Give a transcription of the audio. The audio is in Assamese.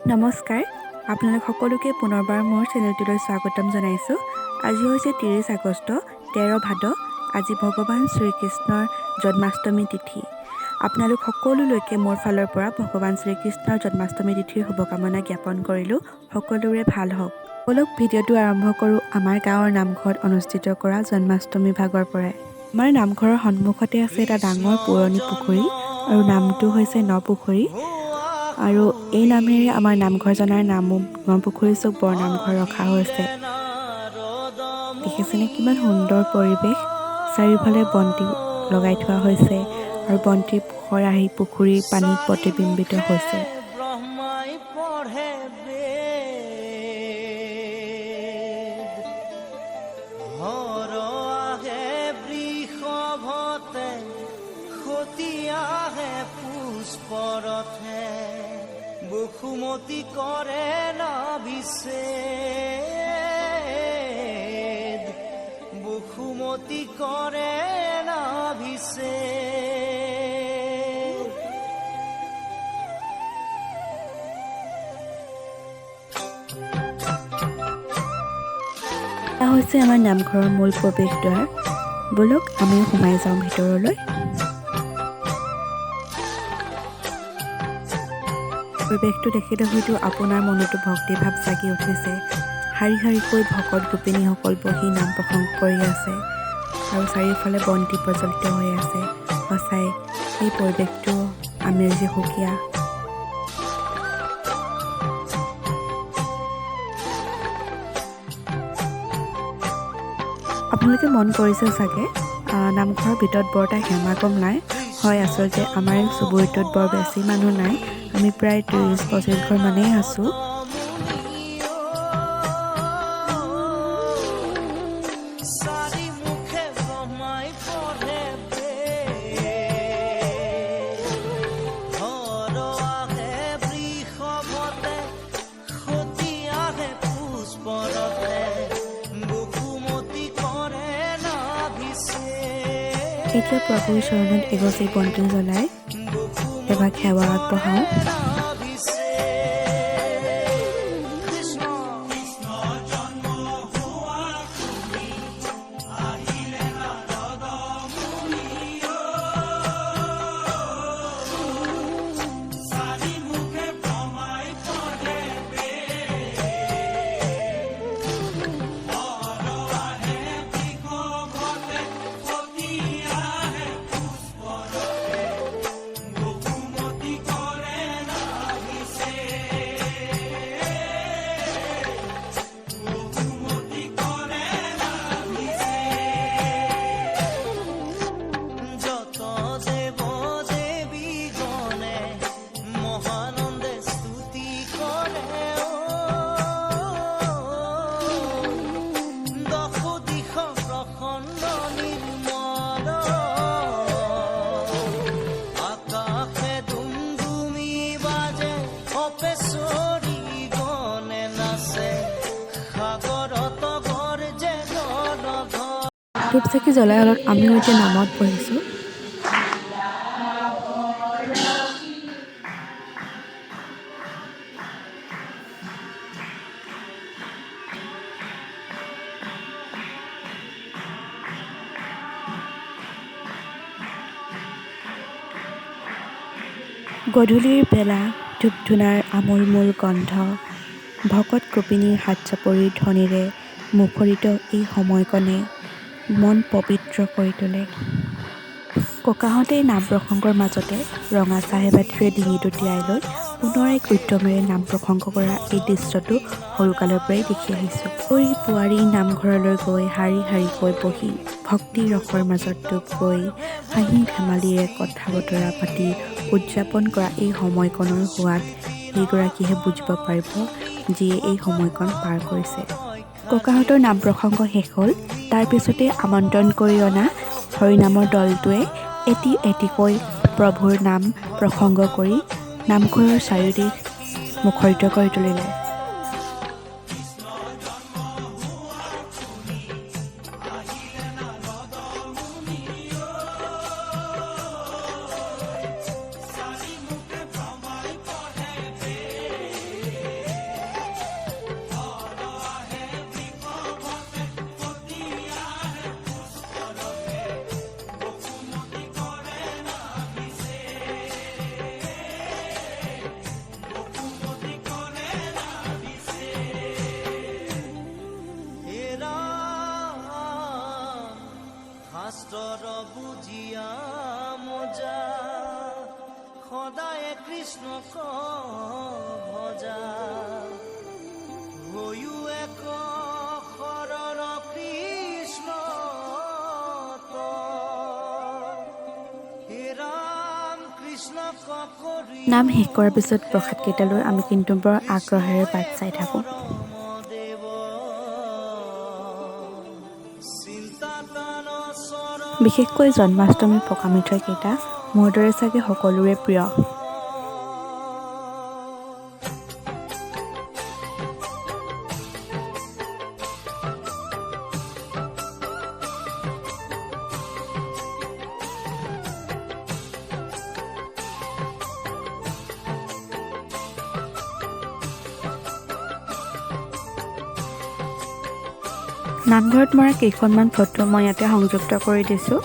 নমস্কাৰ, আপোনালোক সকলোকে পুনৰবাৰ মোৰ চেনেলটোলৈ স্বাগতম জনাইছোঁ। আজি হৈছে 30 আগষ্ট, 13 ভাদ। আজি ভগৱান শ্ৰীকৃষ্ণৰ জন্মাষ্টমী তিথি। আপোনালোক সকলোলৈকে মোৰ ফালৰ পৰা ভগৱান শ্ৰীকৃষ্ণৰ জন্মাষ্টমী তিথিৰ শুভকামনা জ্ঞাপন কৰিলোঁ। সকলোৰে ভাল হওক। বলক ভিডিঅ'টো আৰম্ভ কৰোঁ আমাৰ গাঁৱৰ নামঘৰত অনুষ্ঠিত কৰা জন্মাষ্টমী ভাগৰ পৰাই। আমাৰ নামঘৰৰ সন্মুখতে আছে এটা ডাঙৰ পুৰণি পুখুৰী আৰু নামটো হৈছে নপুখুৰী। আৰু এই নামেৰে আমাৰ নামঘৰজনাৰ নামো নপুখুৰী চুক বৰনামঘৰ ৰখা হৈছে। দেখিছেনে কিমান সুন্দৰ পৰিৱেশ, চাৰিওফালে বন্তি লগাই থোৱা হৈছে আৰু বন্তিৰ পোহৰ আহি পুখুৰীৰ পানীত প্ৰতিবিম্বিত হৈছে। বসুমতী কৰে নাভিষেক, বসুমতী কৰে নাভিষেক। এয়া হৈছে আমাৰ নামঘৰৰ মূল প্ৰৱেশ দ্বাৰ। বলক আমিও সোমাই যাওঁ ভিতৰলৈ। পৰিৱেশটো দেখিলে হয়তো আপোনাৰ মনতো ভক্তিভাৱ জাগি উঠিছে। শাৰী শাৰীকৈ ভকত গোপিনীসকল বহি নাম প্ৰসংগ কৰি আছে আৰু চাৰিওফালে বন্তি প্ৰজ্বলিত হৈ আছে। সঁচাই এই পৰিৱেশটো আমেজী সুকীয়া। আপোনালোকে মন কৰিছে চাগে নামঘৰৰ ভিতৰত বৰ এটা হেমাগম নাই। হয়, আচলতে আমাৰ এই চুবুৰীটোত বৰ বেছি মানুহ নাই। আমি প্ৰায় 30-25 ঘৰ মানেই আছোঁ। এতিয়া প্ৰভুৰ চৰণত এগছি বন্তি জ্বলাই এভাগ সেৱা আগবঢ়াওঁ। ধূপ চাকি জ্বলাই অলপ আমিও এতিয়া নামত বহিছোঁ। গধূলিৰ বেলা ধূপ ধূনাৰ আমোলমোল গন্ধ, ভকত গোপিনীৰ হাত চাপৰিৰ ধ্বনিৰে মুখৰিত এই সময়কণে মন পবিত্ৰ কৰি তোলে। ককাহঁতে নাম প্ৰসংগৰ মাজতে ৰঙা চাহেবাতিৰে ডিঙিটো তিয়াই লৈ পুনৰ এক উদ্যমেৰে নাম প্ৰসংগ কৰা এই দৃশ্যটো সৰুকালৰ পৰাই দেখি আহিছোঁ। বোৱাৰী নামঘৰলৈ গৈ শাৰী শাৰীকৈ বহি ভক্তি ৰসৰ মাজত ডুব গৈ হাঁহি ধেমালিৰে কথা বতৰা পাতি উদযাপন কৰা এই সময়কণৰ সোৱাদ সেইগৰাকীহে বুজিব পাৰিব যিয়ে এই সময়কণ পাৰ কৰিছে। ককাহঁতৰ নাম প্ৰসংগ শেষ হ'ল। তাৰ পিছতে আমন্ত্ৰণ কৰি অনা হৰিনামৰ দলটোৱে এটি এটিকৈ প্ৰভুৰ নাম প্ৰসংগ কৰি নামঘৰৰ চাৰিওদিশ মুখৰিত কৰি তুলিলে। নাম শেষ কৰাৰ পিছত প্ৰসাদকেইটালৈ আমি কিন্তু বৰ আগ্ৰহেৰে বাট চাই থাকোঁ। দেৱ চিন্তাতান চৰণ বিশেষকৈ জন্মাষ্টমীৰ পকা মিঠৈকেইটা মোৰ দৰে চাগে সকলোৰে প্ৰিয়। নামঘৰত মৰা কেইখনমান ফটো মই ইয়াতে সংযুক্ত কৰি দিছোঁ।